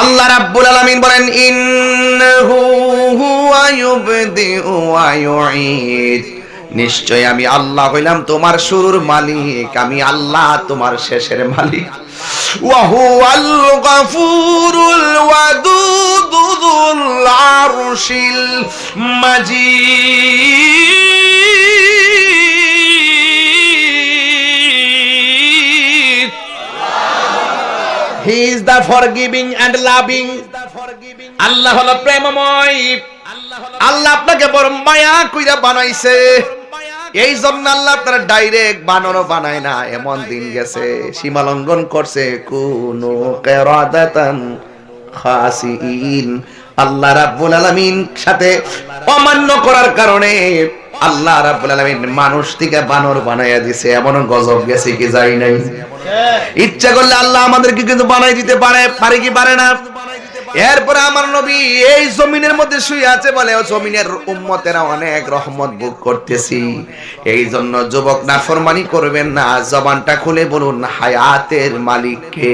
আল্লাহ রাব্বুল আলামিন বলেন ইন্নাহু হুয়া ইউবদিউ ওয়া ইউঈদ, নিশ্চয় আমি আল্লাহ হইলাম তোমার শুরুর মালিক, আমি আল্লাহ তোমার শেষের মালিক। ওয়া হুয়াল গফুরুল ওয়াদুদ যুল আরশিল মাজিদ। He is the forgiving and loving. আল্লাহ হলো প্রেমময়। আল্লাহ আপনাকে বড় মায়া কইরা বানাইছে, এই জন্য আল্লাহ আপনার ডাইরেক্ট বানানো বানায় না। এমন দিন গেছে সীমা লঙ্ঘন করছে, কুনু কিরাদাতান খাসিইন। আল্লাহ রাব্বুল আলামিন সাথে অমান্য করার কারণে আল্লাহ রাব্বুল আলামিন মানুষ থেকে বানর বানায়া দিছে। এমন গজব গেছে কি যাই নাই? ইচ্ছা করলে আল্লাহ আমাদেরকে কিন্তু বানাই দিতে পারে কি পারে না? এরপরে আমার নবী এই জমিনের মধ্যে শুয়ে আছে বলে ও জমিনের উম্মতেরা অনেক রহমত ভোগ করতেছি, এই জন্য যুবক নাফরমানি করবেন না, জবানটা খুলে বলুন হায়াতের মালিক কে?